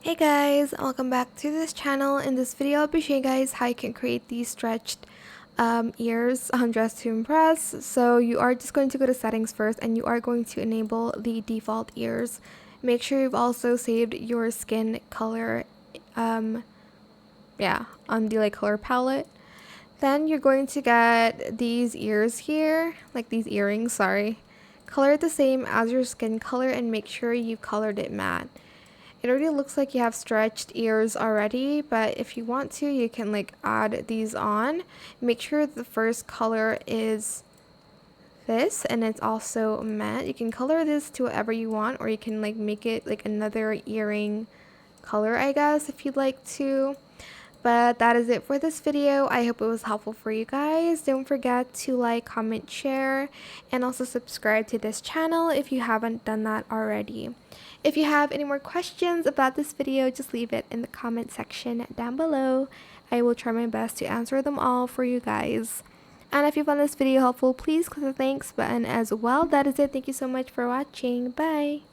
Hey guys, welcome back to this channel. In this video, I'll be showing you guys how you can create these stretched ears on Dress to Impress. So you are just going to go to settings first and you are going to enable the default ears. Make sure you've also saved your skin color on the color palette. Then you're going to get these ears here, like these earrings, sorry. Color it the same as your skin color and make sure you've colored it matte. It already looks like you have stretched ears already, but if you want to, you can add these on. Make sure the first color is this and it's also matte. You can color this to whatever you want, or you can make it another earring color, I guess, if you'd like to. But that is it for this video. I hope it was helpful for you guys. Don't forget to like, comment, share, and also subscribe to this channel if you haven't done that already. If you have any more questions about this video, just leave it in the comment section down below. I will try my best to answer them all for you guys. And if you found this video helpful, please click the thanks button as well. That is it. Thank you so much for watching. Bye!